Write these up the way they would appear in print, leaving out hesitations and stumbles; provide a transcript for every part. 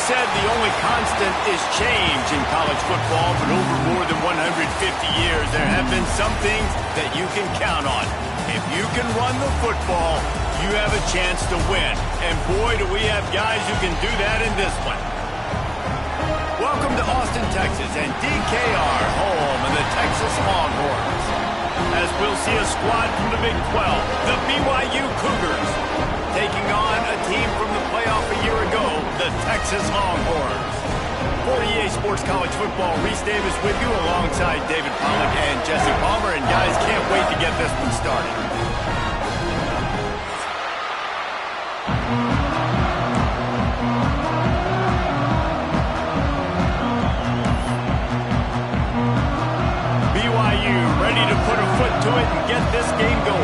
said the only constant is change in college football, but over more than 150 years, there have been some things that you can count on. If you can run the football, you have a chance to win. And boy, do we have guys who can do that in this one. Welcome to Austin, Texas, and DKR, home of the Texas Longhorns. As we'll see a squad from the Big 12, the BYU Cougars, taking on a team from the playoff a year ago, the Texas Longhorns. For EA Sports College Football, Reese Davis with you alongside David Pollack and Jesse Palmer. And guys, can't wait to get this one started. BYU ready to put a foot to it and get this game going.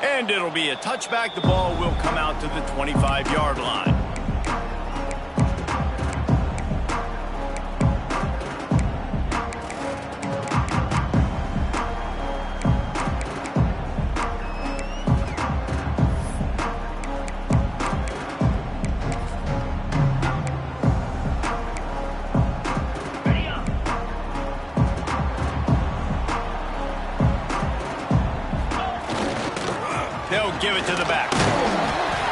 And it'll be a touchback. The ball will come out to the 25-yard line. They'll give it to the back.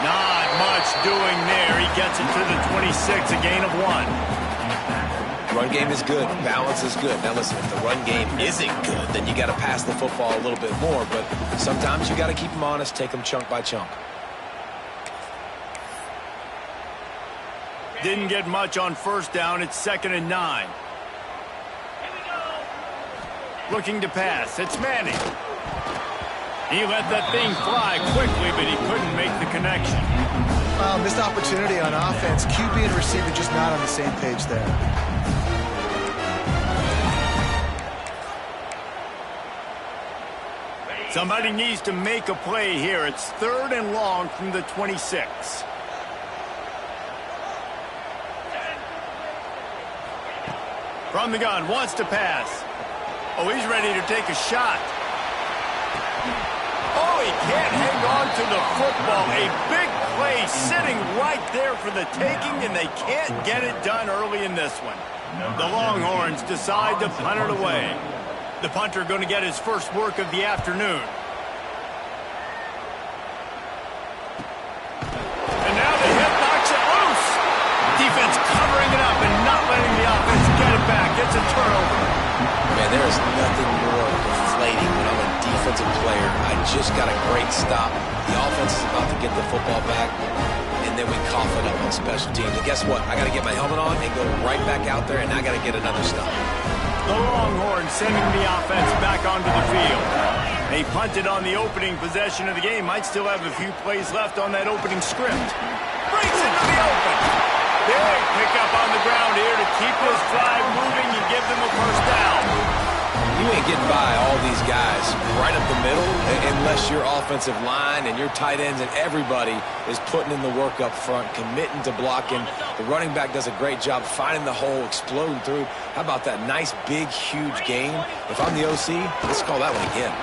Not much doing there. He gets it to the 26, a gain of 1. Run game is good. Balance is good. Now listen, if the run game isn't good, then you got to pass the football a little bit more. But sometimes you got to keep them honest, take them chunk by chunk. Didn't get much on first down. It's 2nd and 9. Looking to pass. It's Manning. He let that thing fly quickly, but he couldn't make the connection. Missed opportunity on offense. QB and receiver just not on the same page there. Somebody needs to make a play here. It's 3rd and long from the 26. From the gun, wants to pass. Oh, he's ready to take a shot. Oh, he can't hang on to the football. A big play sitting right there for the taking, and they can't get it done early in this one. The Longhorns decide to punt it away. The punter going to get his first work of the afternoon. And now the hip knocks it loose. Defense covering it up and not letting the offense get it back. It's a turnover. Man, there is nothing more deflating when I'm a defensive player. I just got a great stop. The offense is about to get the football back, and then we cough it up on special teams. And guess what? I got to get my helmet on and go right back out there, and I got to get another stop. The Longhorns sending the offense back onto the field. They punted on the opening possession of the game. Might still have a few plays left on that opening script. Breaks into the open. Big pickup on the ground here to keep this drive moving and give them a first down. You ain't getting by all these guys right up the middle unless your offensive line and your tight ends and everybody is putting in the work up front, committing to blocking. The running back does a great job finding the hole, exploding through. How about that nice, big, huge game? If I'm the OC, let's call that one again.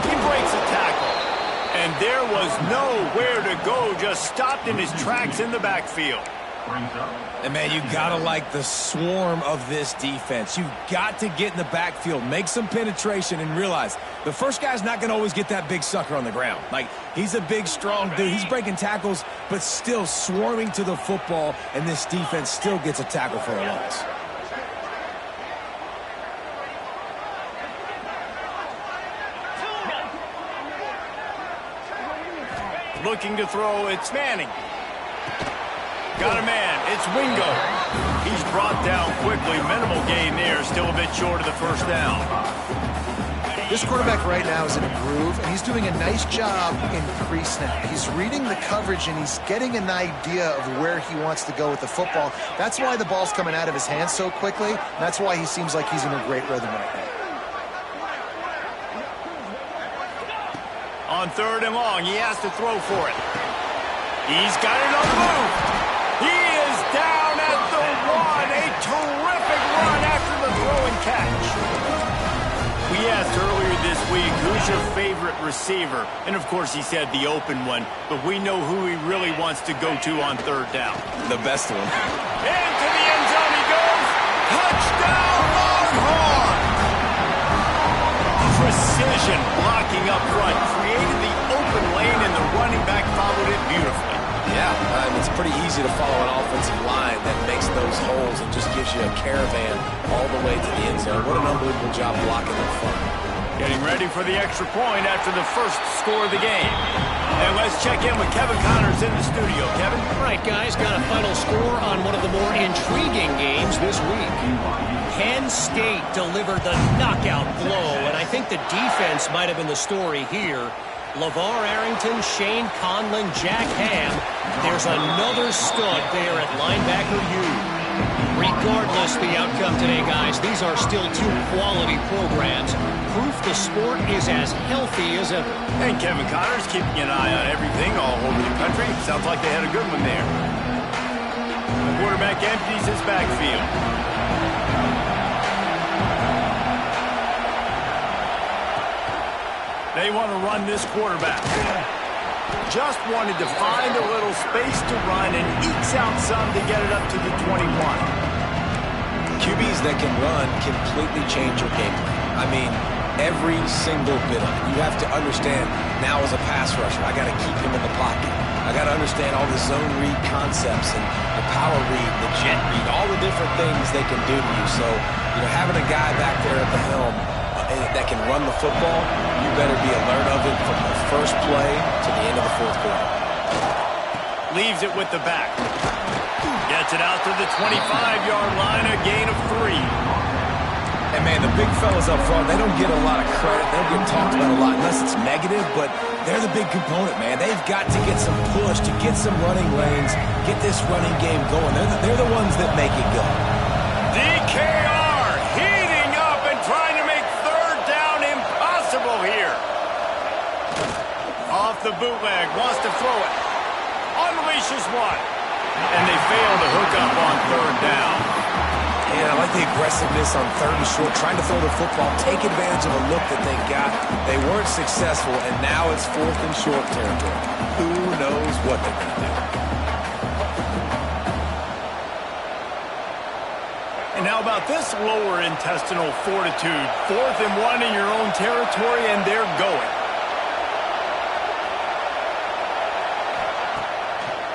He breaks a tackle. And there was nowhere to go, just stopped in his tracks in the backfield. And, man, you got to like the swarm of this defense. You got to get in the backfield, make some penetration, and realize the first guy's not going to always get that big sucker on the ground. Like, he's a big, strong dude. He's breaking tackles, but still swarming to the football, and this defense still gets a tackle for a loss. Looking to throw, it's Manning. Got a man, it's Wingo. He's brought down quickly, minimal gain there, still a bit short of the first down. This quarterback right now is in a groove, and he's doing a nice job in pre-snap. He's reading the coverage, and he's getting an idea of where he wants to go with the football. That's why the ball's coming out of his hands so quickly, and that's why he seems like he's in a great rhythm right now. On 3rd and long, he has to throw for it. He's got it on the move. He is down at the We asked earlier this week, who's your favorite receiver? And, of course, he said the open one. But we know who he really wants to go to on third down. The best one. Into the end zone he goes. Touchdown, Longhorn! Precision blocking up front. Created the open lane, and the running back followed it beautifully. Yeah, it's pretty easy to follow an offensive line that makes those holes and just gives you a caravan all the way to the end zone. What an unbelievable job blocking up front. Getting ready for the extra point after the first score of the game. And let's check in with Kevin Connors in the studio. Kevin? All right, guys, got a final score on one of the more intriguing games this week. Penn State delivered the knockout blow, and I think the defense might have been the story here. LeVar Arrington, Shane Conlon, Jack Ham. There's another stud there at linebacker U. Regardless the outcome today, guys, these are still two quality programs. Proof the sport is as healthy as ever. And Kevin Connors keeping an eye on everything all over the country. Sounds like they had a good one there. The quarterback empties his backfield. They want to run this quarterback. Just wanted to find a little space to run and ekes out some to get it up to the 21. QBs that can run completely change your game plan. I mean, every single bit of it. You have to understand now as a pass rusher, I got to keep him in the pocket. I got to understand all the zone read concepts and the power read, the jet read, all the different things they can do to you. So, having a guy back there at the helm that can run the football, you better be alert of it from the first play to the end of the fourth quarter. Leaves it with the back. Gets it out to the 25-yard line, a gain of 3. And, man, the big fellas up front, they don't get a lot of credit. They don't get talked about a lot unless it's negative, but they're the big component, man. They've got to get some push, to get some running lanes, get this running game going. They're the ones that make it go. DKR heating up and trying to make third down impossible here. Off the bootleg, wants to throw it. Unleashes one. And they fail to hook up on third down. Yeah, I like the aggressiveness on third and short, trying to throw the football, take advantage of a look that they got. They weren't successful, and now it's fourth and short territory. Who knows what they're going to do? And how about this lower intestinal fortitude? 4th and 1 in your own territory, and they're going.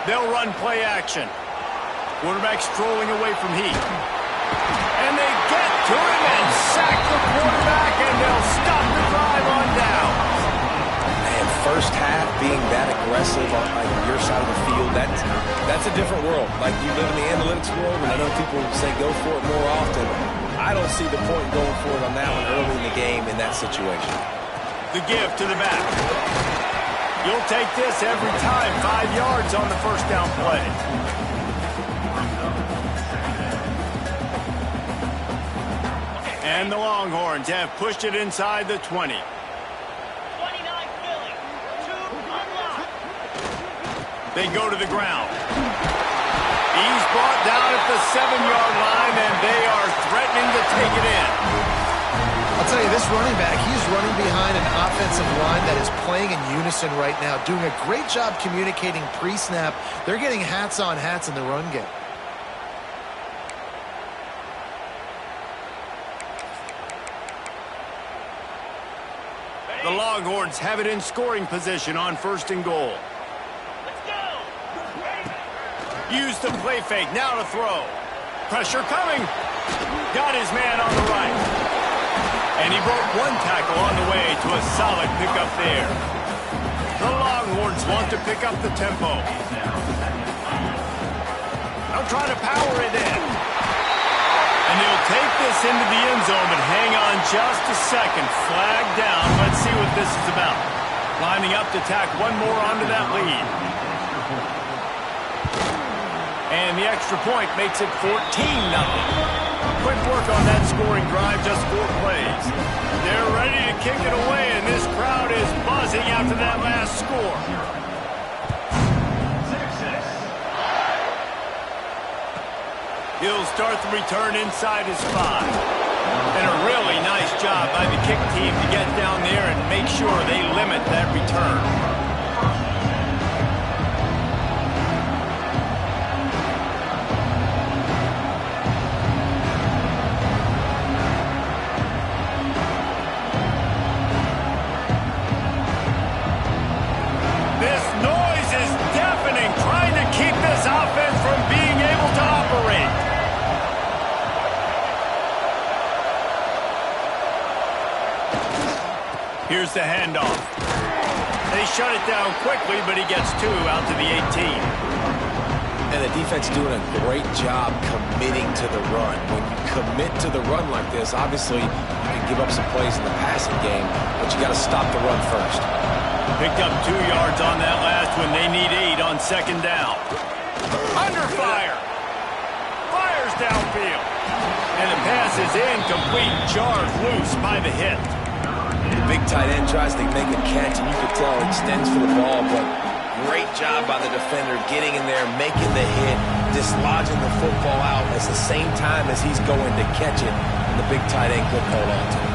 They'll run play action. Quarterback strolling away from heat. And they get to him and sack the quarterback, and they'll stop the drive on down. Man, first half being that aggressive on your side of the field, that's a different world. Like, you live in the analytics world, and I know people say go for it more often. I don't see the point going for it on that one early in the game in that situation. The give to the back. You'll take this every time. 5 yards on the first down play. And the Longhorns have pushed it inside the 20. 29 Philly. 2 unlocked. They go to the ground. He's brought down at the 7-yard line, and they are threatening to take it in. I'll tell you, this running back, he's running behind an offensive line that is playing in unison right now, doing a great job communicating pre-snap. They're getting hats on hats in the run game. The Longhorns have it in scoring position on 1st and goal. Let's go. Use the play fake, now to throw. Pressure coming. Got his man on the right. And he broke one tackle on the way to a solid pickup there. The Longhorns want to pick up the tempo. They'll try to power it in. And he'll take this into the end zone, but hang on just a second. Flag down. Let's see what this is about. Lining up to tack one more onto that lead. And the extra point makes it 14-0. Quick work on that scoring drive, just 4 plays. They're ready to kick it away, and this crowd is buzzing after that last score. He'll start the return inside his 5. And a really nice job by the kick team to get down there and make sure they limit that return. Here's the handoff. They shut it down quickly, but he gets 2 out to the 18. And the defense doing a great job committing to the run. When you commit to the run like this, obviously you can give up some plays in the passing game, but you got to stop the run first. Picked up 2 yards on that last one. They need 8 on second down. Under fire. Fires downfield. And the pass is incomplete. Jarred loose by the hit. Big tight end tries to make a catch, and you can tell he extends for the ball, but great job by the defender getting in there, making the hit, dislodging the football out at the same time as he's going to catch it, and the big tight end couldn't hold on to it.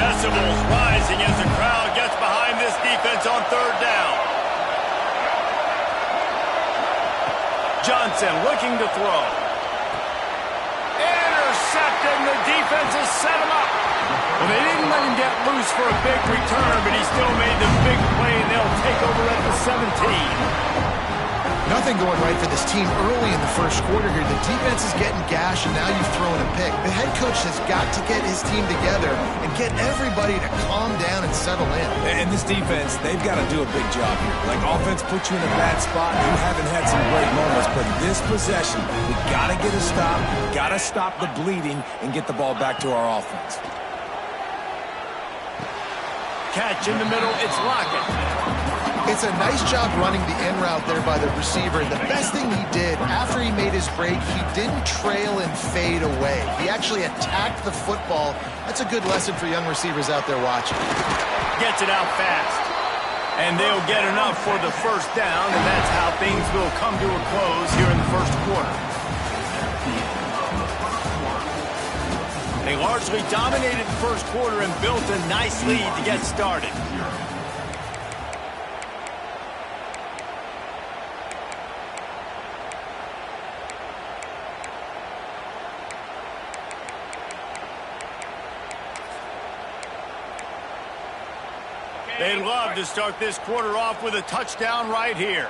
Decibels rising as the crowd gets behind this defense on third down. Johnson looking to throw. And the defense has set him up. Well, they didn't let him get loose for a big return, but he still made the big play, and they'll take over at the 17. Nothing going right for this team early in the first quarter here. The defense is getting gashed, and now you've thrown a pick. The head coach has got to get his team together and get everybody to calm down and settle in. And this defense, they've got to do a big job here. Like, offense puts you in a bad spot. You haven't had some great moments, but this possession, we got to get a stop, got to stop the bleeding, and get the ball back to our offense. Catch in the middle, it's Lockett. It's a nice job running the in route there by the receiver. The best thing he did after he made his break, he didn't trail and fade away. He actually attacked the football. That's a good lesson for young receivers out there watching. Gets it out fast. And they'll get enough for the first down, and that's how things will come to a close here in the first quarter. They largely dominated the first quarter and built a nice lead to get started. They'd love to start this quarter off with a touchdown right here.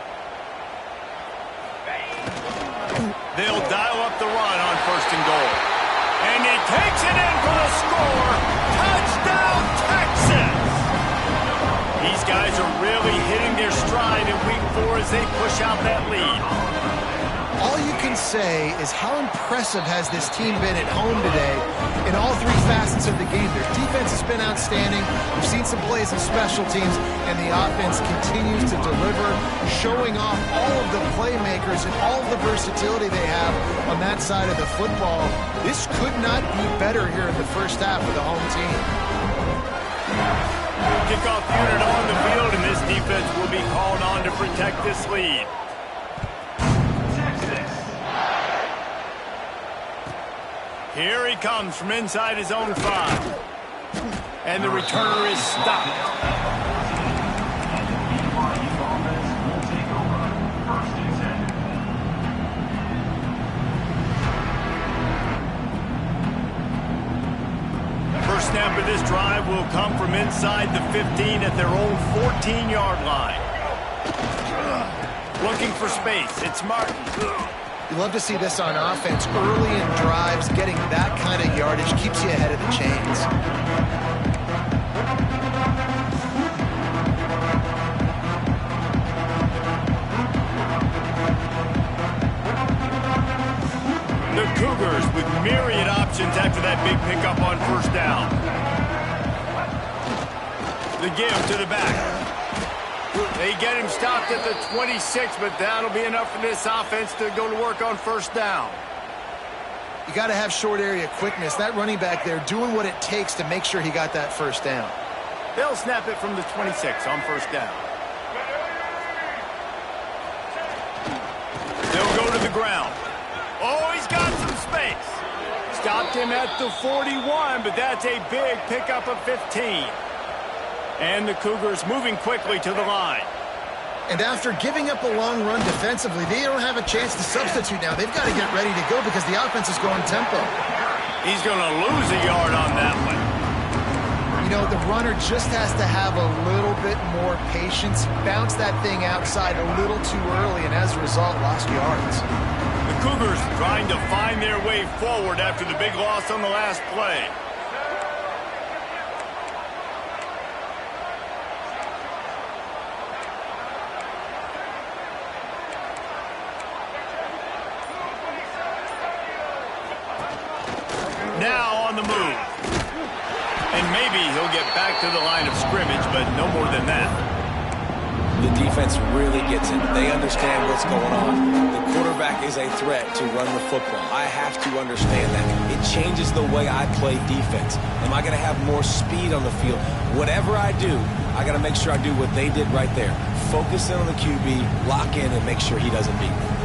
They'll dial up the run on first and goal. And he takes it in for the score. Touchdown, Texas! These guys are really hitting their stride in week 4 as they push out that lead. All you can say is how impressive has this team been at home today in all 3 facets of the game. Their defense has been outstanding. We've seen some plays in special teams, and the offense continues to deliver, showing off all of the playmakers and all of the versatility they have on that side of the football. This could not be better here in the first half of the home team. Kickoff unit on the field, and this defense will be called on to protect this lead. Here he comes from inside his own 5. And the returner is stopped. First snap of this drive will come from inside the 15 at their own 14-yard line. Looking for space. It's Martin. You love to see this on offense. Early in drives, getting that kind of yardage keeps you ahead of the chains. The Cougars with myriad options after that big pickup on first down. The give to the back. They get him stopped at the 26, but that'll be enough for this offense to go to work on first down. You got to have short area quickness. That running back there doing what it takes to make sure he got that first down. They'll snap it from the 26 on first down. They'll go to the ground. Oh, he's stopped him at the 41, but that's a big pickup of 15. And the Cougars moving quickly to the line. And after giving up a long run defensively, they don't have a chance to substitute now. They've got to get ready to go because the offense is going tempo. He's going to lose a yard on that one. You know, the runner just has to have a little bit more patience, bounce that thing outside a little too early, and as a result, lost yards. The Cougars trying to find their way forward after the big loss on the last play. Now on the move. And maybe he'll get back to the line of scrimmage, but no more than that. The defense really gets it. They understand what's going on. The quarterback is a threat to run the football. I have to understand that. It changes the way I play defense. Am I going to have more speed on the field? Whatever I do, I got to make sure I do what they did right there. Focus in on the QB, lock in, and make sure he doesn't beat me.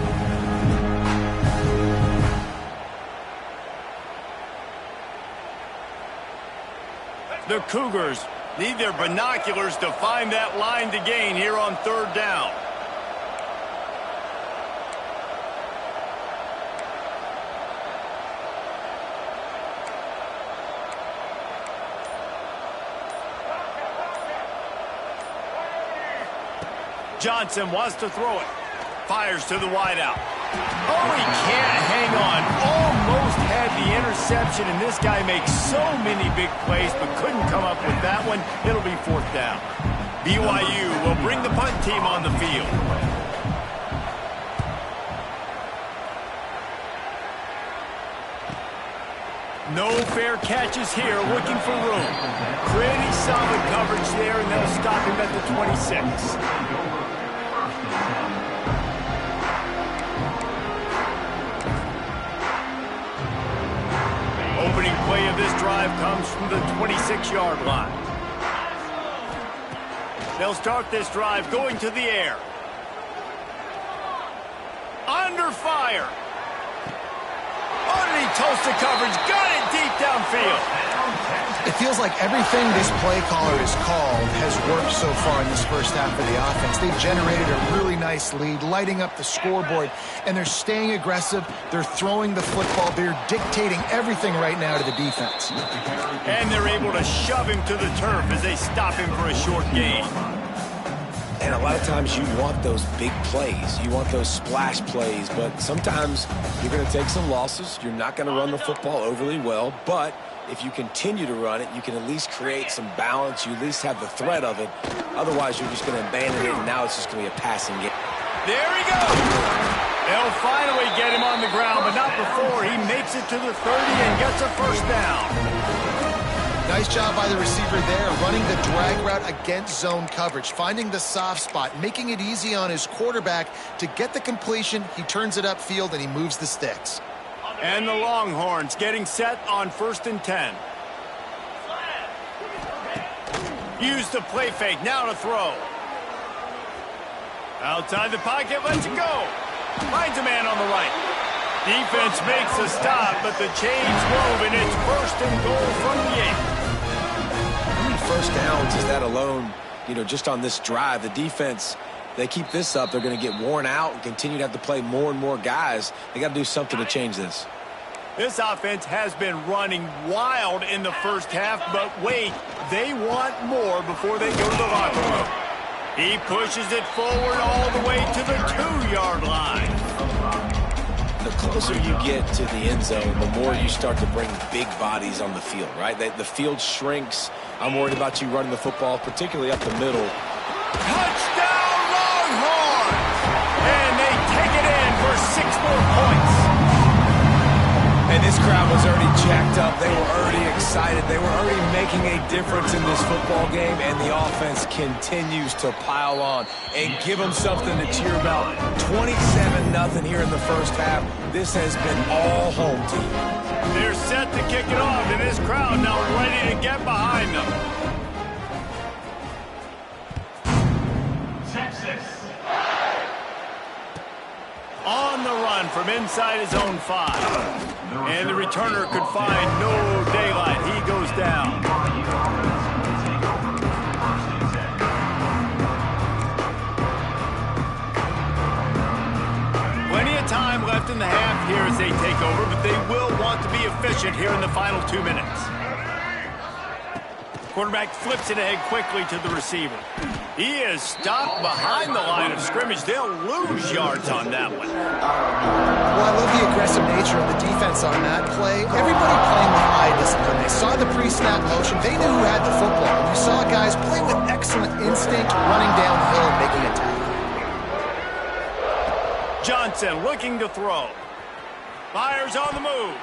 The Cougars need their binoculars to find that line to gain here on third down. Johnson wants to throw it. Fires to the wideout. Oh, he can't hang on. Almost had the interception, and this guy makes so many big plays, but couldn't come up with that one. It'll be fourth down. BYU will bring the punt team on the field. No fair catches here, looking for room. Pretty solid coverage there, and they'll stop him at the 26. Opening play of this drive comes from the 26-yard line. They'll start this drive going to the air. Under fire. Underneath toasted coverage. Got it deep downfield. It feels like everything this play caller has called has worked so far in this first half of the offense. They've generated a really nice lead, lighting up the scoreboard, and they're staying aggressive. They're throwing the football. They're dictating everything right now to the defense. And they're able to shove him to the turf as they stop him for a short gain. And a lot of times you want those big plays. You want those splash plays, but sometimes you're going to take some losses. You're not going to run the football overly well, but if you continue to run it, you can at least create some balance. You at least have the threat of it. Otherwise, you're just going to abandon it, and now it's just going to be a passing game. There he goes. They'll finally get him on the ground, but not before he makes it to the 30 and gets a first down. Nice job by the receiver there, running the drag route against zone coverage, finding the soft spot, making it easy on his quarterback to get the completion. He turns it upfield, and he moves the sticks. And the Longhorns getting set on 1st and 10. Use the play fake, now to throw. Outside the pocket, lets it go. Finds a man on the right. Defense makes a stop, but the chains move, and it's 1st and goal from the 8. How many first downs is that alone, just on this drive? The defense, they keep this up, they're going to get worn out and continue to have to play more and more guys. They got to do something to change this. This offense has been running wild in the first half, but wait, they want more before they go to the locker room. He pushes it forward all the way to the 2-yard line. The closer you get to the end zone, the more you start to bring big bodies on the field, right? The field shrinks. I'm worried about you running the football, particularly up the middle. Touchdown, Longhorns! And they take it in for 6 more points. And this crowd was already jacked up. They were already excited. They were already making a difference in this football game, and the offense continues to pile on and give them something to cheer about. 27-0 here in the first half. This has been all home team. They're set to kick it off, and this crowd now ready to get behind them. On the run from inside his own 5. And the returner could find no daylight. He goes down. Plenty of time left in the half here as they take over, but they will want to be efficient here in the final 2 minutes. Quarterback flips it ahead quickly to the receiver. He is stopped behind the line of scrimmage. They'll lose yards on that one. Well, I love the aggressive nature of the defense on that play. Everybody playing with eye discipline. They saw the pre-snap motion. They knew who had the football. You saw guys play with excellent instinct, running downhill, making a tackle. Johnson looking to throw. Fires on the move.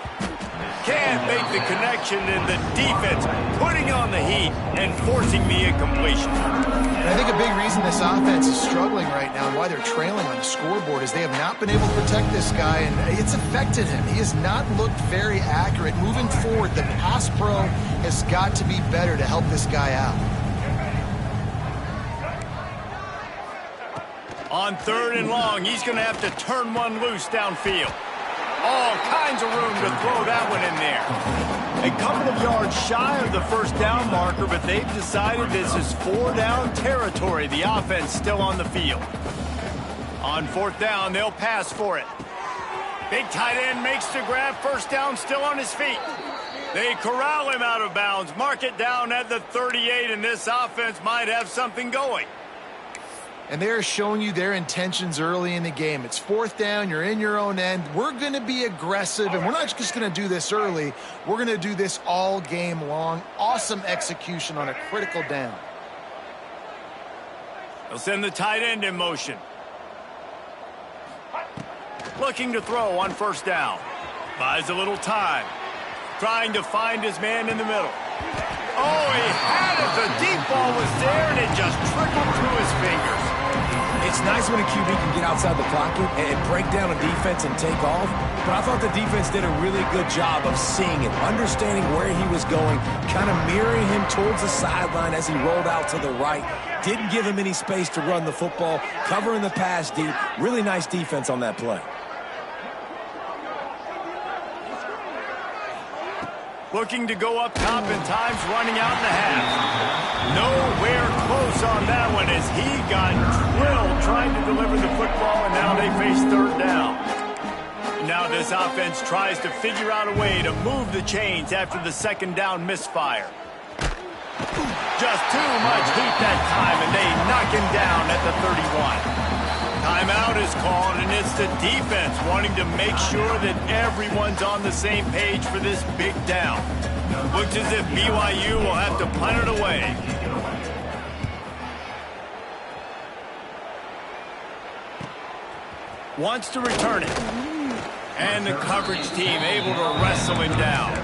Can't make the connection, and the defense putting on the heat and forcing the incompletion. And I think a big reason this offense is struggling right now and why they're trailing on the scoreboard is they have not been able to protect this guy, and it's affected him. He has not looked very accurate. Moving forward, the pass pro has got to be better to help this guy out. On 3rd and long, he's going to have to turn one loose downfield. All kinds of room to throw that one in there. A couple of yards shy of the first down marker, but they've decided this is 4-down territory. The offense still on the field. On 4th down, they'll pass for it. Big tight end makes the grab. First down, still on his feet. They corral him out of bounds. Mark it down at the 38, and this offense might have something going. And they're showing you their intentions early in the game. It's 4th down. You're in your own end. We're going to be aggressive, and we're not just going to do this early. We're going to do this all game long. Awesome execution on a critical down. They'll send the tight end in motion. Looking to throw on 1st down. Buys a little time. Trying to find his man in the middle. Oh, he had it. The deep ball was there, and it just trickled through his fingers. It's nice when a QB can get outside the pocket and break down a defense and take off, but I thought the defense did a really good job of seeing it, understanding where he was going, kind of mirroring him towards the sideline as he rolled out to the right. Didn't give him any space to run the football, covering the pass deep. Really nice defense on that play. Looking to go up top, and time's running out in the half. Nowhere close on that one as he got drilled trying to deliver the football, and now they face 3rd down. Now this offense tries to figure out a way to move the chains after the 2nd down misfire. Just too much heat that time, and they knock him down at the 31. Timeout is called, and it's the defense wanting to make sure that everyone's on the same page for this big down. Looks as if BYU will have to punt it away. Wants to return it. And the coverage team able to wrestle him down.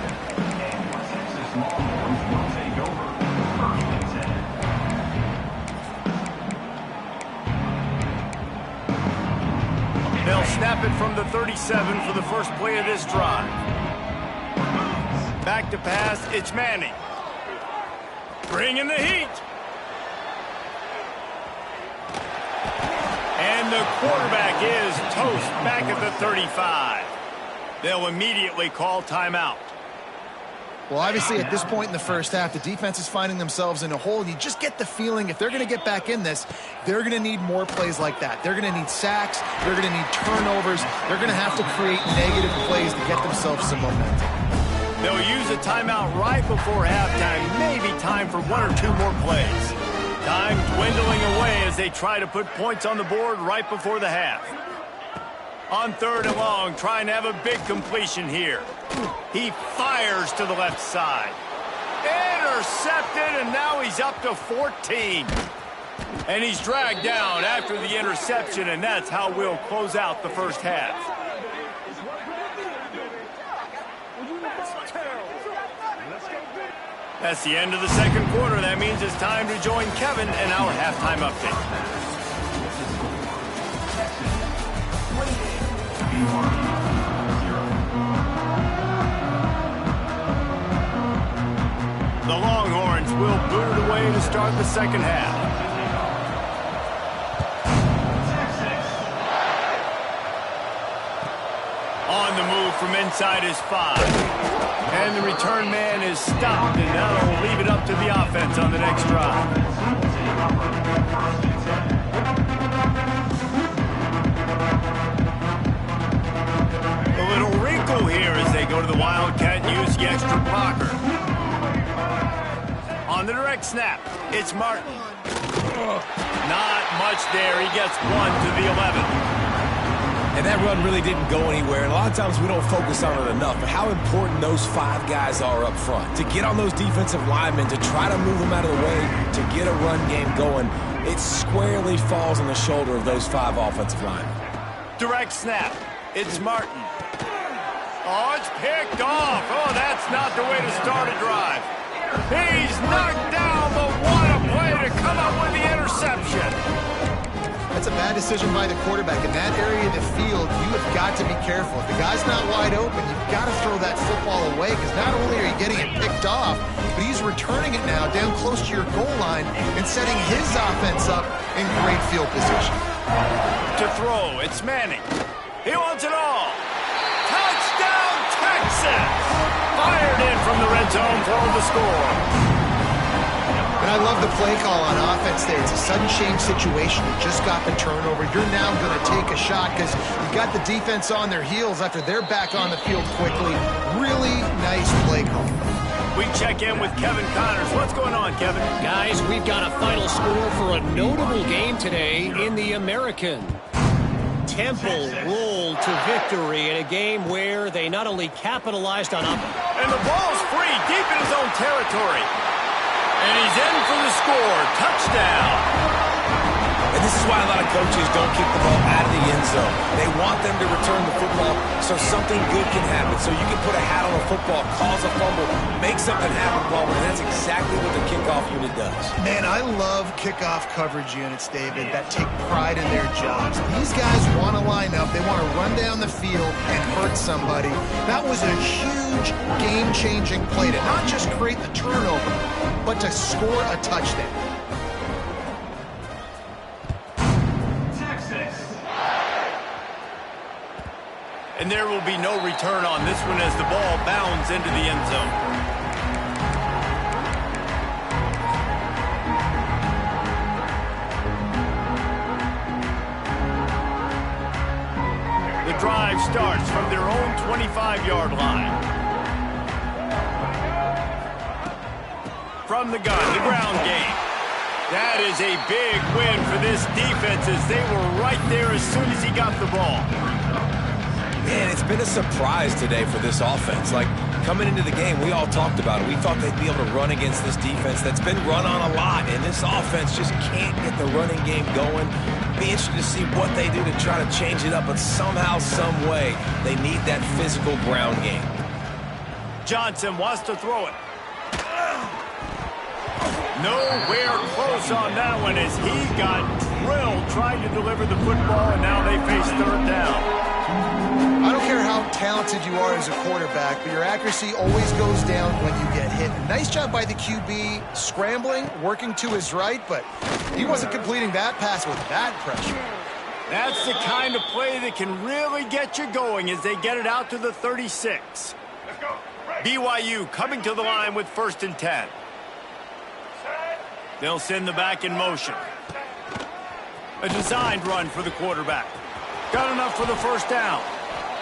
They'll snap it from the 37 for the first play of this drive. Back to pass, it's Manning. Bringing the heat. And the quarterback is toast back at the 35. They'll immediately call timeout. Well, obviously, at this point in the first half, the defense is finding themselves in a hole. You just get the feeling if they're going to get back in this, they're going to need more plays like that. They're going to need sacks. They're going to need turnovers. They're going to have to create negative plays to get themselves some momentum. They'll use a timeout right before halftime. Maybe time for 1 or 2 more plays. Time dwindling away as they try to put points on the board right before the half. On 3rd and long, trying to have a big completion here. He fires to the left side. Intercepted, and now he's up to 14. And he's dragged down after the interception, and that's how we'll close out the first half. That's the end of the second quarter. That means it's time to join Kevin in our halftime update. The Longhorns will boot it away to start the second half. from inside his 5. And the return man is stopped, and that'll leave it up to the offense on the next drive. A little wrinkle here as they go to the Wildcat and use the extra blocker. On the direct snap, it's Martin. Not much there. He gets 1 to the 11. And that run really didn't go anywhere. And a lot of times we don't focus on it enough. But how important those 5 guys are up front. To get on those defensive linemen, to try to move them out of the way, to get a run game going, it squarely falls on the shoulder of those 5 offensive linemen. Direct snap. It's Martin. Oh, it's picked off. Oh, that's not the way to start a drive. He's knocked down, but what a play to come up with the interception. That's a bad decision by the quarterback. In that area of the field, you have got to be careful. If the guy's not wide open, you've got to throw that football away, because not only are you getting it picked off, but he's returning it now down close to your goal line and setting his offense up in great field position. To throw, it's Manning. He wants it all. Touchdown, Texas! Fired in from the red zone for the score. And I love the play call on offense there. It's a sudden change situation. You just got the turnover. You're now going to take a shot because you got the defense on their heels after they're back on the field quickly. Really nice play call. We check in with Kevin Connors. What's going on, Kevin? Guys, we've got a final score for a notable game today in the American. Temple rolled to victory in a game where they not only capitalized on and the ball's free deep in his own territory. And he's in for the score. Touchdown. And this is why a lot of coaches don't kick the ball out of the end zone. They want them to return the football so something good can happen. So you can put a hat on a football, cause a fumble, make something happen, Palmer. And that's exactly what the kickoff unit does. Man, I love kickoff coverage units, David, that take pride in their jobs. These guys want to line up. They want to run down the field and hurt somebody. That was a huge game-changing play to not just create the turnover, but to score a touchdown. And there will be no return on this one as the ball bounds into the end zone. The drive starts from their own 25-yard line. From the gun, the ground game. That is a big win for this defense as they were right there as soon as he got the ball. Man, it's been a surprise today for this offense. Like, coming into the game, we all talked about it. We thought they'd be able to run against this defense that's been run on a lot, and this offense just can't get the running game going. Be interested to see what they do to try to change it up, but somehow, some way, they need that physical ground game. Johnson wants to throw it. Nowhere close on that one as he got drilled trying to deliver the football, and now they face third down. I don't care how talented you are as a quarterback, but your accuracy always goes down when you get hit. Nice job by the QB scrambling, working to his right, but he wasn't completing that pass with that pressure. That's the kind of play that can really get you going as they get it out to the 36. BYU coming to the line with 1st and 10. They'll send the back in motion. A designed run for the quarterback. Got enough for the first down.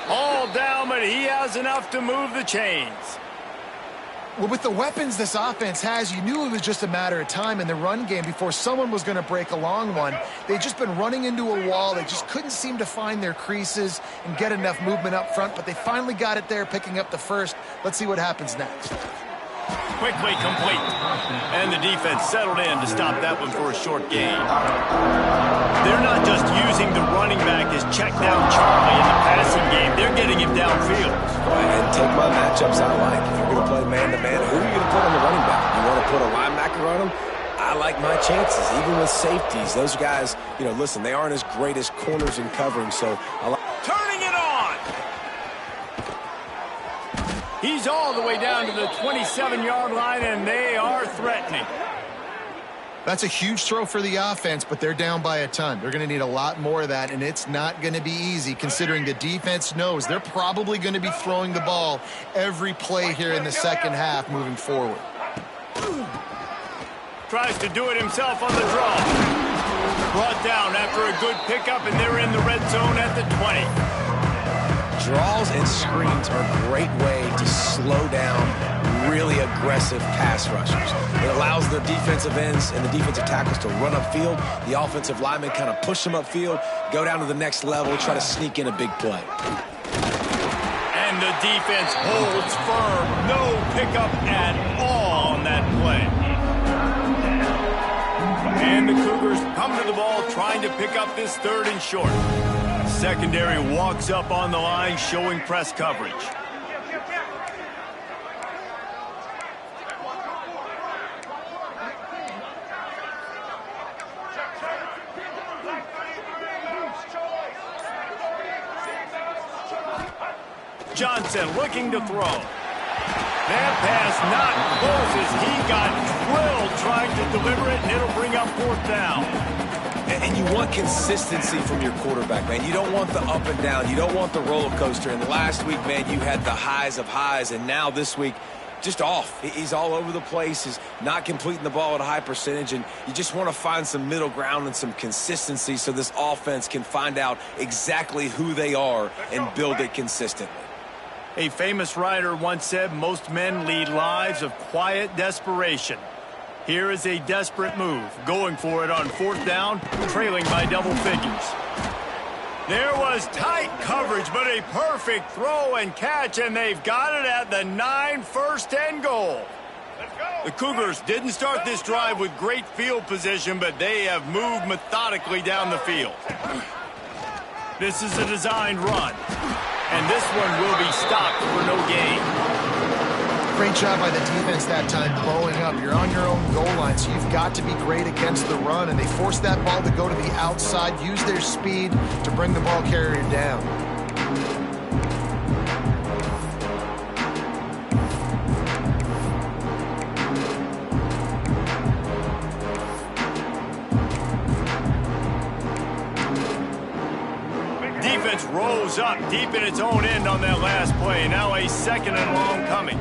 All down, but he has enough to move the chains. Well, with the weapons this offense has, you knew it was just a matter of time in the run game before someone was going to break a long one. They'd just been running into a wall. They just couldn't seem to find their creases and get enough movement up front, but they finally got it there, picking up the first. Let's see what happens next. Quickly complete. And the defense settled in to stop that one for a short gain. They're not just using the running back as check down Charlie in the passing game. They're getting him downfield. And take my matchups I like. If you're going to play man-to-man, who are you going to put on the running back? You want to put a linebacker on him? I like my chances, even with safeties. Those guys, listen, they aren't as great as corners in covering, so I like... Turning it on! He's all the way down to the 27-yard line, and they are threatening. That's a huge throw for the offense, but they're down by a ton. They're going to need a lot more of that, and it's not going to be easy considering the defense knows they're probably going to be throwing the ball every play here in the second half moving forward. Tries to do it himself on the draw. Brought down after a good pickup, and they're in the red zone at the 20. Draws and screens are a great way to slow down really aggressive pass rushers. It allows the defensive ends and the defensive tackles to run upfield. The offensive linemen kind of push them upfield, go down to the next level, try to sneak in a big play. And the defense holds firm. No pickup at all on that play. And the Cougars come to the ball trying to pick up this 3rd and short. Secondary walks up on the line showing press coverage. Johnson looking to throw. That pass not close as he got drilled trying to deliver it, and it'll bring up 4th down. And you want consistency from your quarterback, man. You don't want the up and down. You don't want the roller coaster. And last week, man, you had the highs of highs, and now this week, just off. He's all over the place. He's not completing the ball at a high percentage, and you just want to find some middle ground and some consistency so this offense can find out exactly who they are and build it consistently. A famous writer once said, most men lead lives of quiet desperation. Here is a desperate move, going for it on 4th down, trailing by double figures. There was tight coverage, but a perfect throw and catch, and they've got it at the 9, 1st and goal. The Cougars didn't start this drive with great field position, but they have moved methodically down the field. This is a designed run. And this one will be stopped for no gain. Great job by the defense that time, blowing up. You're on your own goal line, so you've got to be great against the run. And they forced that ball to go to the outside, use their speed to bring the ball carrier down. Defense rolls up deep in its own end on that last play. Now a 2nd and long coming.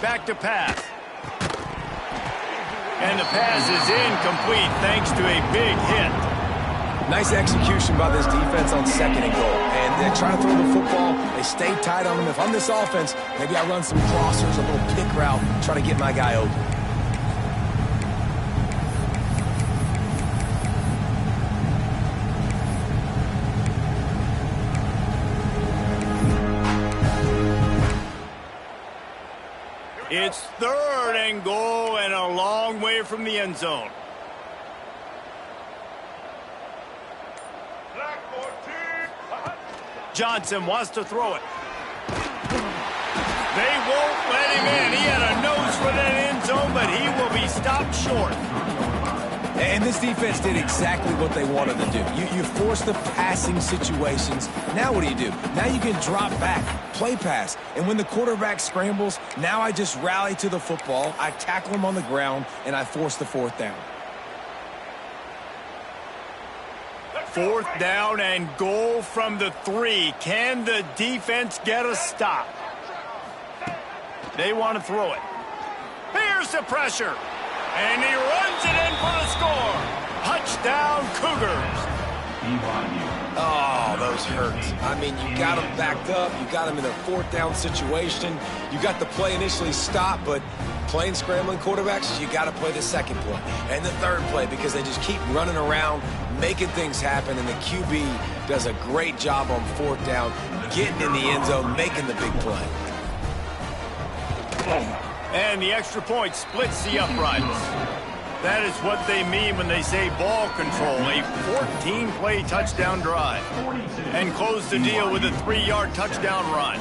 Back to pass. And the pass is incomplete thanks to a big hit. Nice execution by this defense on 2nd and goal. And they're trying to throw the football. They stay tight on them. If I'm this offense, maybe I run some crossers, a little pick route, try to get my guy open. It's 3rd and goal and a long way from the end zone. Johnson wants to throw it. They won't let him in. He had a nose for that end zone, but he will be stopped short. And this defense did exactly what they wanted to do. You force the passing situations. Now what do? Now you can drop back, play pass. And when the quarterback scrambles, now I just rally to the football, I tackle him on the ground, and I force the 4th down. 4th down and goal from the 3. Can the defense get a stop? They want to throw it. Here's the pressure. And he runs it in for the score. Touchdown, Cougars. Oh, those hurt. I mean, you got them backed up. You got them in a 4th down situation. You got the play initially stopped, but playing scrambling quarterbacks, you got to play the 2nd play and the 3rd play because they just keep running around, making things happen, and the QB does a great job on 4th down, getting in the end zone, making the big play. And the extra point splits the uprights. That is what they mean when they say ball control. A 14-play touchdown drive. And close the deal with a 3-yard touchdown run.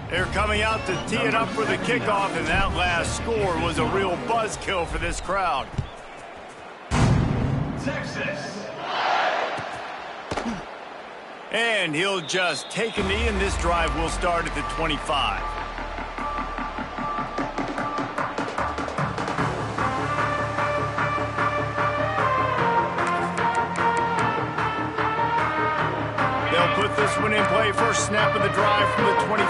They're coming out to tee it up for the kickoff, and that last score was a real buzzkill for this crowd. Texas. And he'll just take a knee, and this drive will start at the 25. this one in play. First snap of the drive from the 25.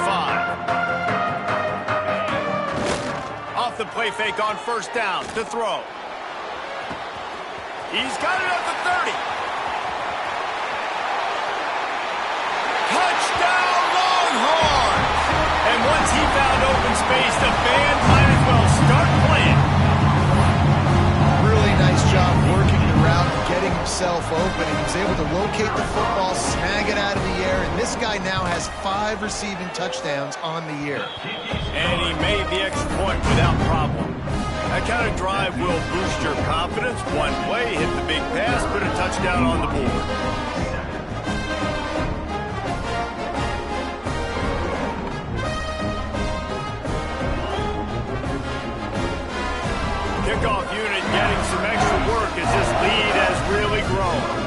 Off the play fake on first down to throw. He's got it at the 30. Touchdown, Longhorns! And once he found open space, the band might as well start playing. Really nice job working the route and getting himself open. He was able to locate the football, snag it out of the air, and this guy now has 5 receiving touchdowns on the year. And he made the extra point without problem. That kind of drive will boost your confidence. One play, hit the big pass, put a touchdown on the board. Kickoff unit getting some extra work as this lead has really grown.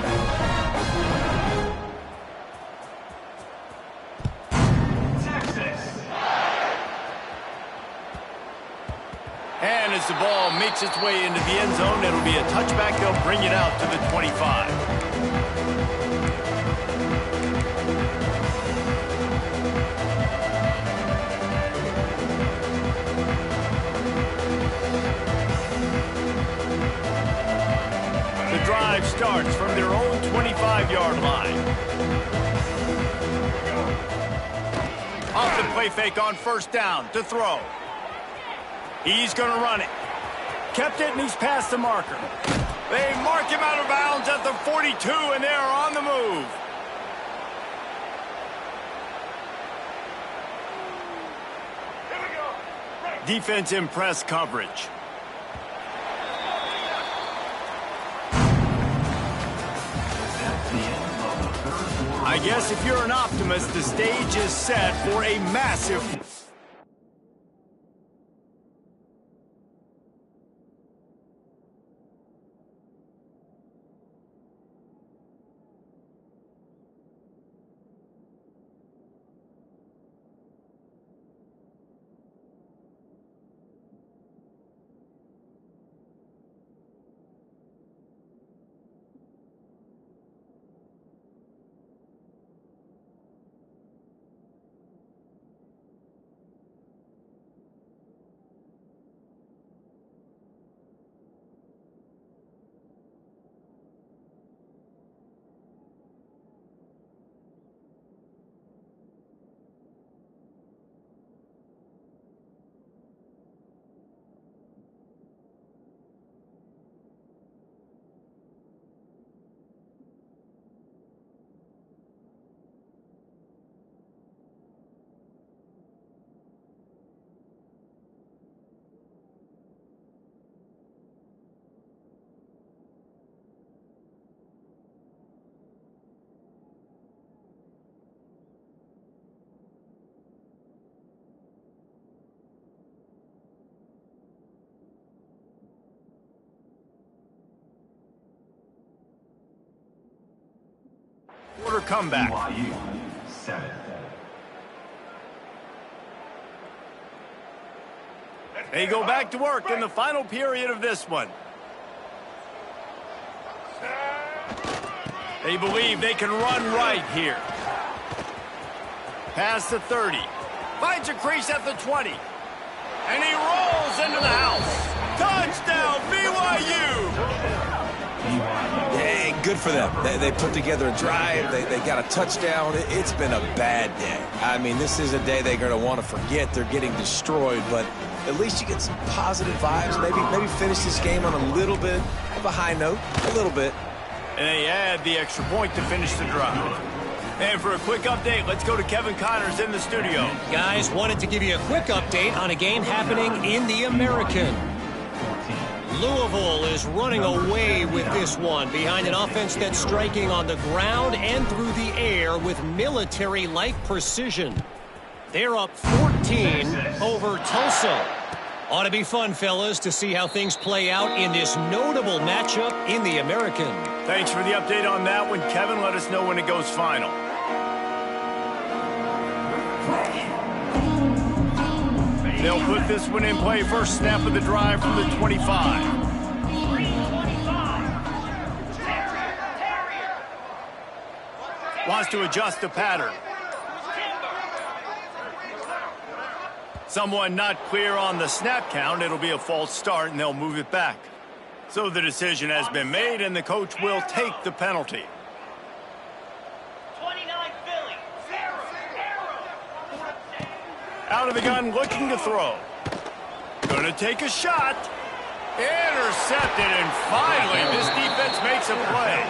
And as the ball makes its way into the end zone, it'll be a touchback. They'll bring it out to the 25. The drive starts from their own 25-yard line. Off the play fake on first down to throw. He's going to run it. Kept it, and he's past the marker. They mark him out of bounds at the 42, and they are on the move. Here we go. Right. Defense in press coverage. I guess if you're an optimist, the stage is set for a massive... Quarter comeback. They go back to work in the final period of this one. They believe they can run right here. Past the 30. Finds a crease at the 20. And he rolls into the house. Touchdown, BYU! Hey, good for them. They put together a drive. They got a touchdown. It's been a bad day. I mean, this is a day they're going to want to forget. They're getting destroyed, but at least you get some positive vibes. Maybe finish this game on a little bit of a high note. A little bit. And they add the extra point to finish the drive. And for a quick update, let's go to Kevin Connors in the studio. Guys, wanted to give you a quick update on a game happening in the American. Louisville is running away with this one behind an offense that's striking on the ground and through the air with military-like precision. They're up 14 over Tulsa. Ought to be fun, fellas, to see how things play out in this notable matchup in the American. Thanks for the update on that one, Kevin. Let us know when it goes final. They'll put this one in play. First snap of the drive from the 25. Wants to adjust the pattern. Someone not clear on the snap count. It'll be a false start, and they'll move it back. So the decision has been made, and the coach will take the penalty. 29 Philly. Out of the gun, looking to throw. Gonna take a shot. Intercepted, and finally, this defense makes a play.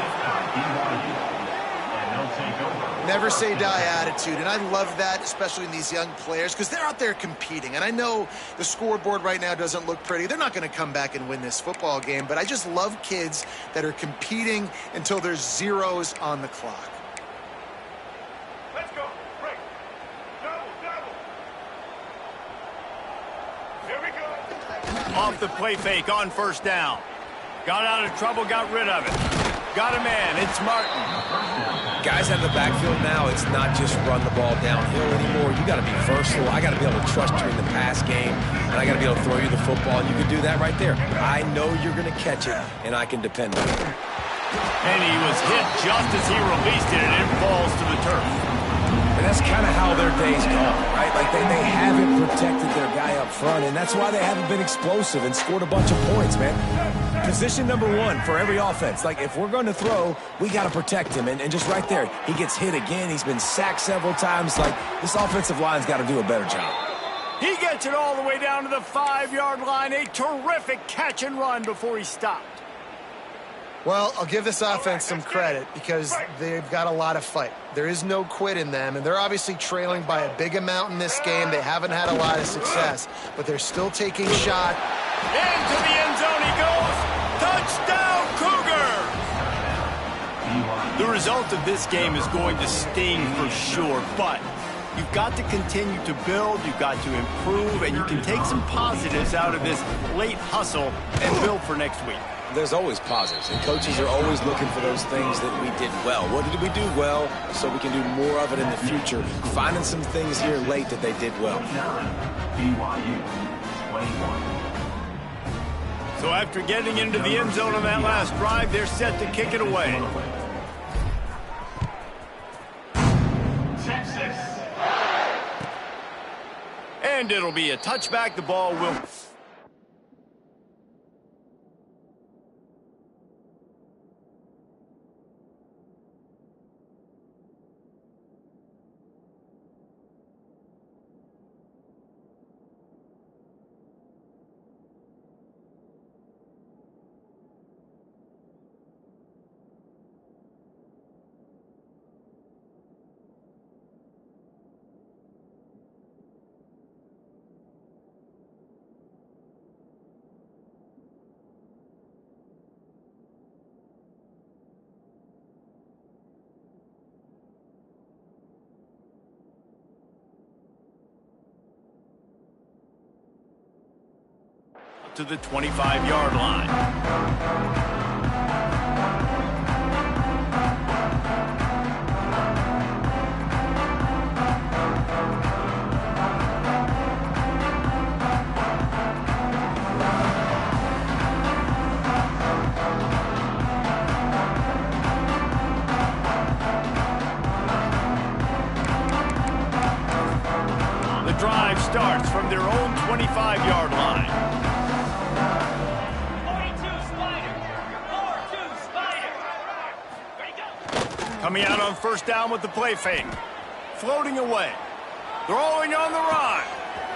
Never say die attitude, and I love that, especially in these young players, because they're out there competing. And I know the scoreboard right now doesn't look pretty. They're not going to come back and win this football game, but I just love kids that are competing until there's zeros on the clock. Let's go. Break. Double. Here we go. Off the play fake on first down. Got out of trouble, got rid of it. Got a man. It's Martin. Guys out of the backfield now, it's not just run the ball downhill anymore. You got to be versatile. I got to be able to trust you in the pass game, and I got to be able to throw you the football. And you can do that right there. I know you're going to catch it, and I can depend on it. And he was hit just as he released it, and it falls to the turf. And that's kind of how their day's gone, right? Like they haven't protected their guy up front, and that's why they haven't been explosive and scored a bunch of points, man. Position number one for every offense. Like, if we're going to throw, we got to protect him. And just right there, he gets hit again. He's been sacked several times. Like, this offensive line's got to do a better job. He gets it all the way down to the 5-yard line. A terrific catch and run before he stopped. Well, I'll give this offense some credit because they've got a lot of fight. There is no quit in them, and they're obviously trailing by a big amount in this game. They haven't had a lot of success, but they're still taking shot. Into the end zone he goes. Touchdown, Cougars! The result of this game is going to sting for sure, but you've got to continue to build, you've got to improve, and you can take some positives out of this late hustle and build for next week. There's always positives, and coaches are always looking for those things that we did well. What did we do well so we can do more of it in the future? Finding some things here late that they did well. BYU 21. So after getting into the end zone on that last drive, they're set to kick it away. Texas. And it'll be a touchback. The ball will... to the 25-yard line. The drive starts from their own 25-yard line. Coming out on first down with the play fake. Floating away. Throwing on the run.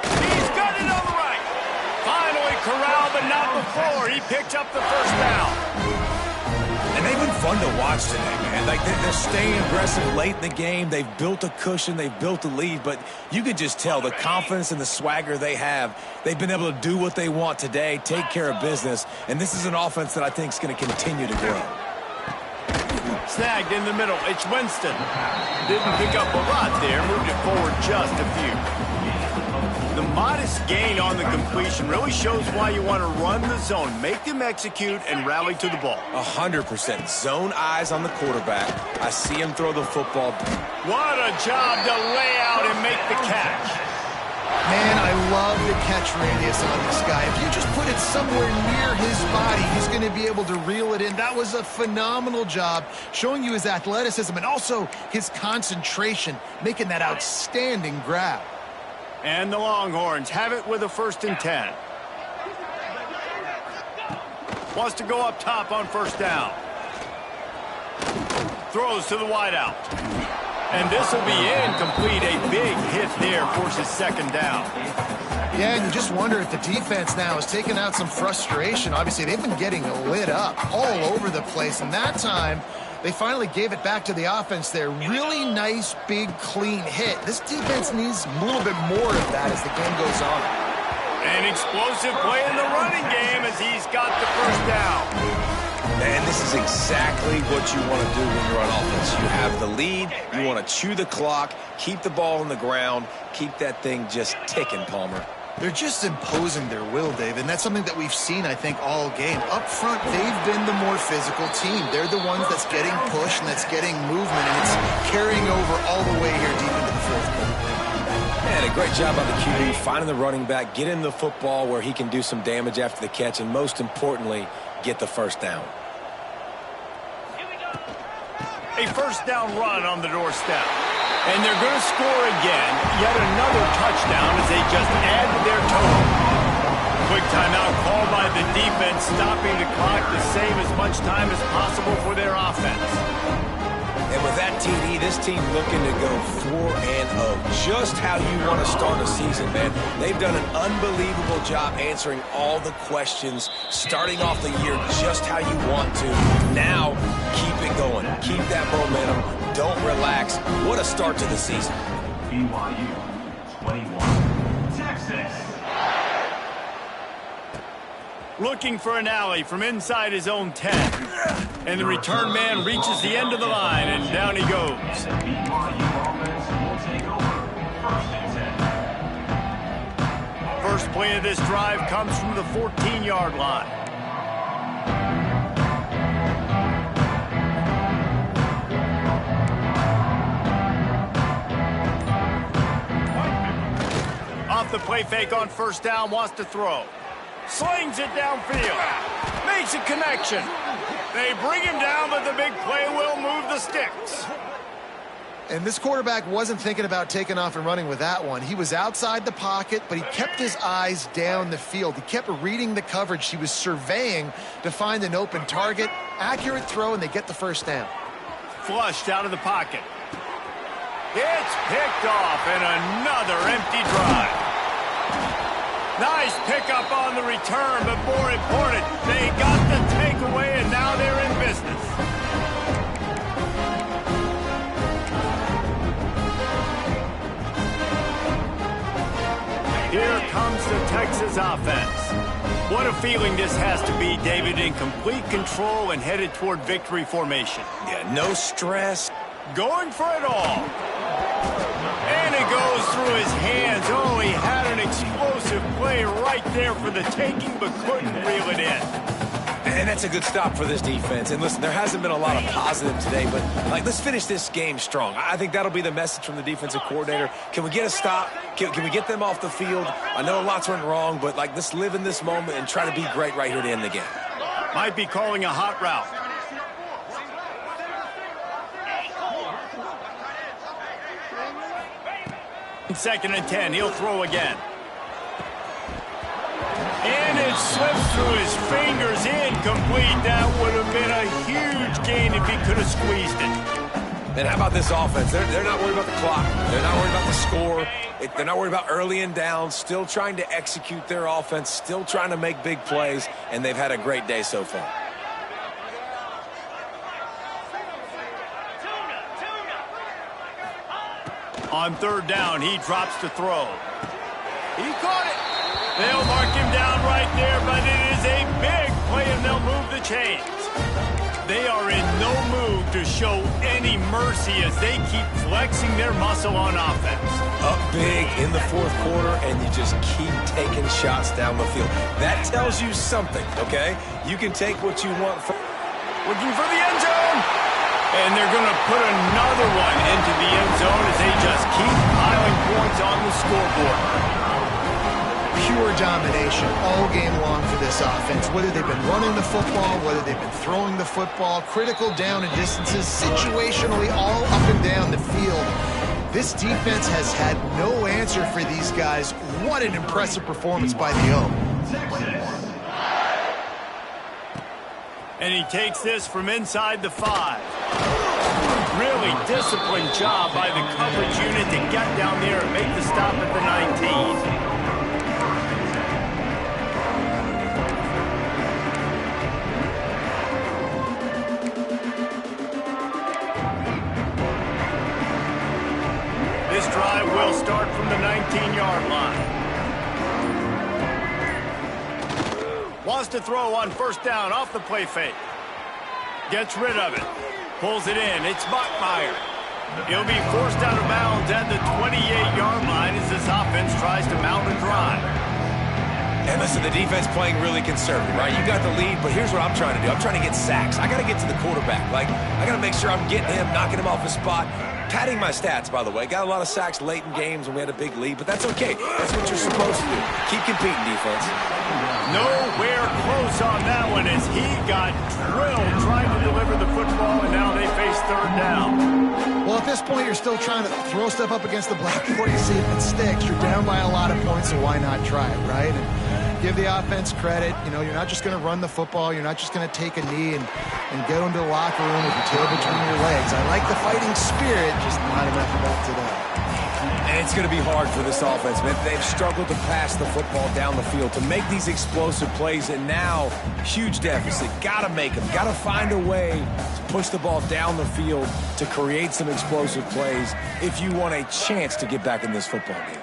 He's got it on the right. Finally corralled, but not before. He picked up the first down. And they've been fun to watch today, man. Like, they're staying aggressive late in the game. They've built a cushion. They've built a lead. But you can just tell the confidence and the swagger they have. They've been able to do what they want today, take care of business. And this is an offense that I think is going to continue to grow. Snagged in the middle. It's Winston. Didn't pick up a lot there. Moved it forward just a few. The modest gain on the completion really shows why you want to run the zone. Make them execute and rally to the ball. 100%. Zone eyes on the quarterback. I see him throw the football. What a job to lay out and make the catch. Man, I love the catch radius on this guy. If you just put it somewhere near his body, he's going to be able to reel it in. That was a phenomenal job, showing you his athleticism and also his concentration, making that outstanding grab. And the Longhorns have it with a 1st and 10. Wants to go up top on 1st down. Throws to the wideout. And this will be incomplete. A big hit there forces 2nd down. Yeah, and you just wonder if the defense now is taking out some frustration. Obviously, they've been getting lit up all over the place. And that time, they finally gave it back to the offense there. Really nice, big, clean hit. This defense needs a little bit more of that as the game goes on. An explosive play in the running game as he's got the 1st down. Man, this is exactly what you want to do when you're on offense. You have the lead, you want to chew the clock, keep the ball on the ground, keep that thing just ticking, Palmer. They're just imposing their will, Dave, and that's something that we've seen, I think, all game. Up front, they've been the more physical team. They're the ones that's getting pushed and that's getting movement, and it's carrying over all the way here deep into the 4th quarter. And a great job by the QB, finding the running back, get him the football where he can do some damage after the catch, and most importantly, get the 1st down. A 1st down run on the doorstep. And they're going to score again. Yet another touchdown as they just add to their total. Quick timeout called by the defense, stopping the clock to save as much time as possible for their offense. And with that TD, this team looking to go 4-0. Just how you want to start a season, man. They've done an unbelievable job answering all the questions, starting off the year just how you want to. Now, keep it going. Keep that momentum. Don't relax. What a start to the season. BYU 21, Texas. Looking for an alley from inside his own 10. And the return man reaches the end of the line, and down he goes. And the BYU offense will take over 1st and 10. First play of this drive comes from the 14-yard line. Off the play fake on 1st down, wants to throw. Slings it downfield. Makes a connection. They bring him down, but the big play will move the sticks. And this quarterback wasn't thinking about taking off and running with that one. He was outside the pocket, but he kept his eyes down the field. He kept reading the coverage. He was surveying to find an open target. Accurate throw, and they get the 1st down. Flushed out of the pocket. It's picked off, and another empty drive. Nice pickup on the return, but more important, they got the takeaway, and now they're in business. Here comes the Texas offense. What a feeling this has to be, David, in complete control and headed toward victory formation. Yeah, no stress. Going for it all. And it goes through his hands. Oh, he had an explosive play right there for the taking, but couldn't reel it in. And that's a good stop for this defense. And listen, there hasn't been a lot of positive today, but let's finish this game strong. I think that'll be the message from the defensive coordinator. Can we get a stop? Can we get them off the field? I know lots went wrong, but let's live in this moment and try to be great right here to end the game. Might be calling a hot route. Second and 10, he'll throw again. And it slips through his fingers, incomplete. That would have been a huge gain if he could have squeezed it. And how about this offense? They're not worried about the clock. They're not worried about the score. They're not worried about early and down. Still trying to execute their offense. Still trying to make big plays. And they've had a great day so far. On 3rd down, he drops to throw. He caught it. They'll mark him down right there, but it is a big play, and they'll move the chains. They are in no mood to show any mercy as they keep flexing their muscle on offense. Up big in the 4th quarter, and you just keep taking shots down the field. That tells you something, okay? You can take what you want from... Looking for the end zone. And they're going to put another one into the end zone as they just keep piling points on the scoreboard. pure domination all game long for this offense. Whether they've been running the football, whether they've been throwing the football, critical down and distances, situationally all up and down the field. This defense has had no answer for these guys. What an impressive performance by the O. And he takes this from inside the 5. Really disciplined job by the coverage unit to get down there and make the stop at the 19. This drive will start from the 19-yard line. Wants to throw on first down off the play fake. Gets rid of it. Pulls it in. It's Bachmeier. He'll be forced out of bounds at the 28-yard line as this offense tries to mount a drive. And listen, the defense playing really conservative, right? You got the lead, but here's what I'm trying to do. I'm trying to get sacks. I got to get to the quarterback. Like, I got to make sure I'm getting him, knocking him off his spot. Padding my stats, by the way. Got a lot of sacks late in games when we had a big lead, but that's okay. That's what you're supposed to do. Keep competing, defense. Nowhere close on that one as he got drilled trying to deliver the football, and now they face third down. Well, at this point, you're still trying to throw stuff up against the blackboard to see if it sticks. You're down by a lot of points, so why not try it, right? And give the offense credit. You know, you're not just going to run the football. You're not just going to take a knee and get into the locker room with your tail between your legs. I like the fighting spirit, just not enough of that today. And it's going to be hard for this offense, man. They've struggled to pass the football down the field, to make these explosive plays, and now, huge deficit. Got to make them. Got to find a way to push the ball down the field to create some explosive plays if you want a chance to get back in this football game.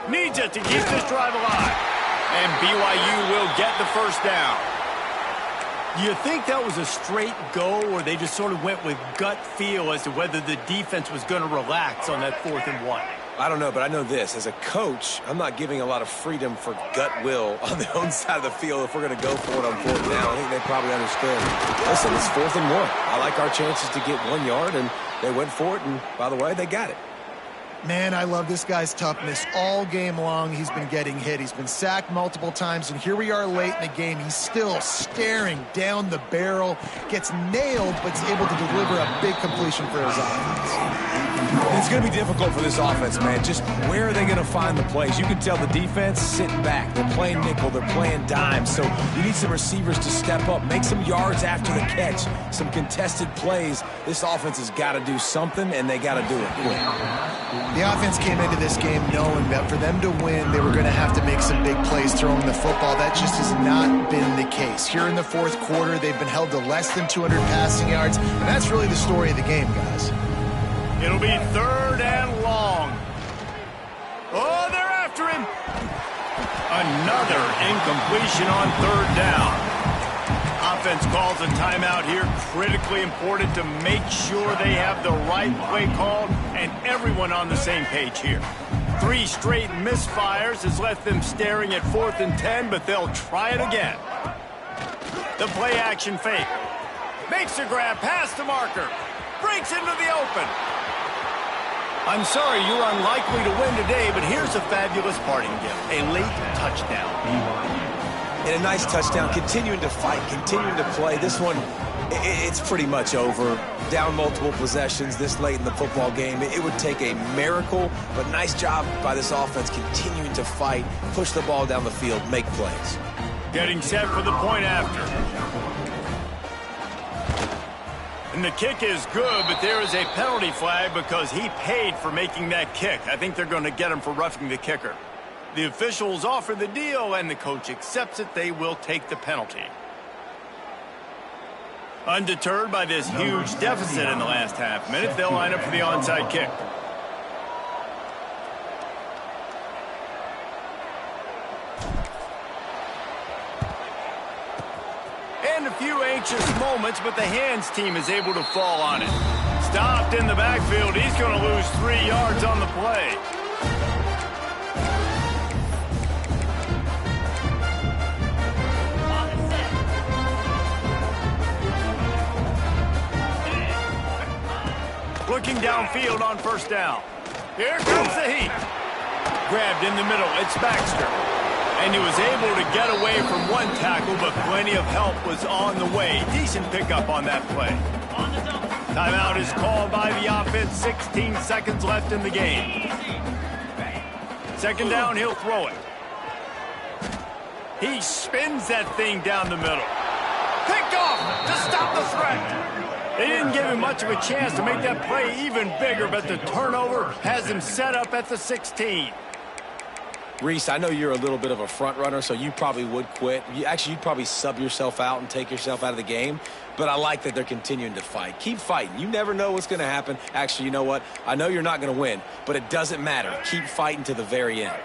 Needs it to keep this drive alive. And BYU will get the first down. You think that was a straight go, or they just sort of went with gut feel as to whether the defense was going to relax on that 4th and 1? I don't know, but I know this. As a coach, I'm not giving a lot of freedom for gut will on the own side of the field if we're going to go for it on 4th down. I think they probably understood. Listen, it's 4th and 1. I like our chances to get 1 yard, and they went for it, and by the way, they got it. Man, I love this guy's toughness. All game long, he's been getting hit. He's been sacked multiple times, and here we are late in the game. He's still staring down the barrel, gets nailed, but is able to deliver a big completion for his offense. It's going to be difficult for this offense, man. Just where are they going to find the plays? You can tell the defense sitting back. They're playing nickel. They're playing dime. So you need some receivers to step up, make some yards after the catch, some contested plays. This offense has got to do something, and they got to do it quick. The offense came into this game knowing that for them to win, they were going to have to make some big plays throwing the football. That just has not been the case. Here in the 4th quarter, they've been held to less than 200 passing yards, and that's really the story of the game, guys. It'll be 3rd and long. Oh, they're after him. Another incompletion on 3rd down. Offense calls a timeout here. Critically important to make sure they have the right play called and everyone on the same page here. 3 straight misfires has left them staring at 4th and 10, but they'll try it again. The play action fake. Makes a grab past the marker. Breaks into the open. I'm sorry you're unlikely to win today, but here's a fabulous parting gift. A late touchdown. And a nice touchdown, continuing to fight, continuing to play. This one, it's pretty much over. Down multiple possessions this late in the football game. It would take a miracle, but nice job by this offense continuing to fight, push the ball down the field, make plays. Getting set for the point after. And the kick is good, but there is a penalty flag because he paid for making that kick. I think they're going to get him for roughing the kicker. The officials offer the deal, and the coach accepts it. They will take the penalty. Undeterred by this huge deficit in the last half minute, they'll line up for the onside kick. And a few anxious moments, but the hands team is able to fall on it. Stopped in the backfield. He's going to lose 3 yards on the play. looking downfield on first down. Here comes the heat. Grabbed in the middle. It's Baxter. And he was able to get away from one tackle, but plenty of help was on the way. Decent pickup on that play. Timeout is called by the offense. 16 seconds left in the game. Second down, he'll throw it. He spins that thing down the middle. Picked off to stop the threat. They didn't give him much of a chance to make that play even bigger, but the turnover has him set up at the 16. Reese, I know you're a little bit of a front runner, so you probably would quit. You'd probably sub yourself out and take yourself out of the game. But I like that they're continuing to fight. Keep fighting. You never know what's going to happen. Actually, you know what? I know you're not going to win, but it doesn't matter. Keep fighting to the very end.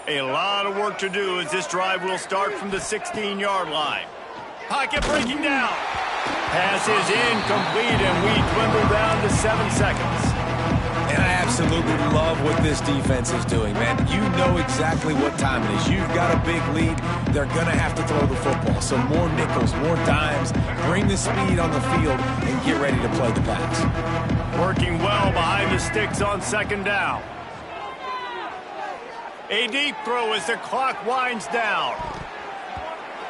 A lot of work to do as this drive will start from the 16-yard line. Pocket breaking down. Pass is incomplete, and we dwindle down to 7 seconds. And I absolutely love what this defense is doing, man. You know exactly what time it is. You've got a big lead. They're going to have to throw the football. So more nickels, more dimes. Bring the speed on the field and get ready to play the pass. Working well behind the sticks on second down. A deep throw as the clock winds down.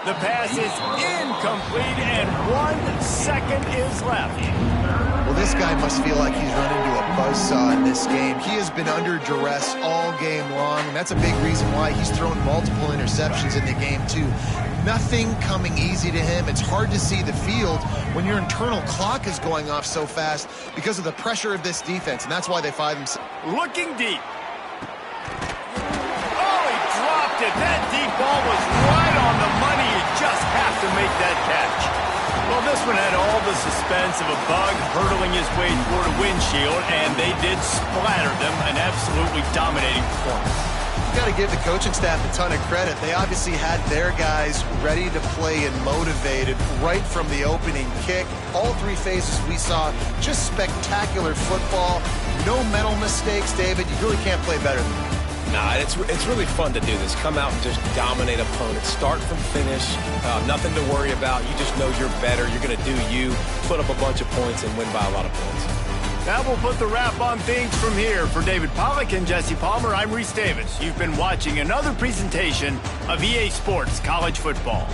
The pass is incomplete, and 1 second is left. Well, this guy must feel like he's run into a buzzsaw in this game. He has been under duress all game long, and that's a big reason why he's thrown multiple interceptions in the game, too. Nothing coming easy to him. It's hard to see the field when your internal clock is going off so fast because of the pressure of this defense, and that's why they find themselves. Looking deep. Oh, he dropped it. That deep ball was right on the money. You just have to make that catch. Well, this one had all the suspense of a bug hurtling his way toward a windshield, and they did splatter them. An absolutely dominating performance. You got to give the coaching staff a ton of credit. They obviously had their guys ready to play and motivated right from the opening kick. All 3 phases we saw, just spectacular football. No mental mistakes, David. You really can't play better than that. Nah, it's really fun to do this. Come out and just dominate opponents. Start from finish. Nothing to worry about. You just know you're better. You're going to do you. Put up a bunch of points and win by a lot of points. That will put the wrap on things from here. For David Pollack and Jesse Palmer, I'm Reese Davis. You've been watching another presentation of EA Sports College Football.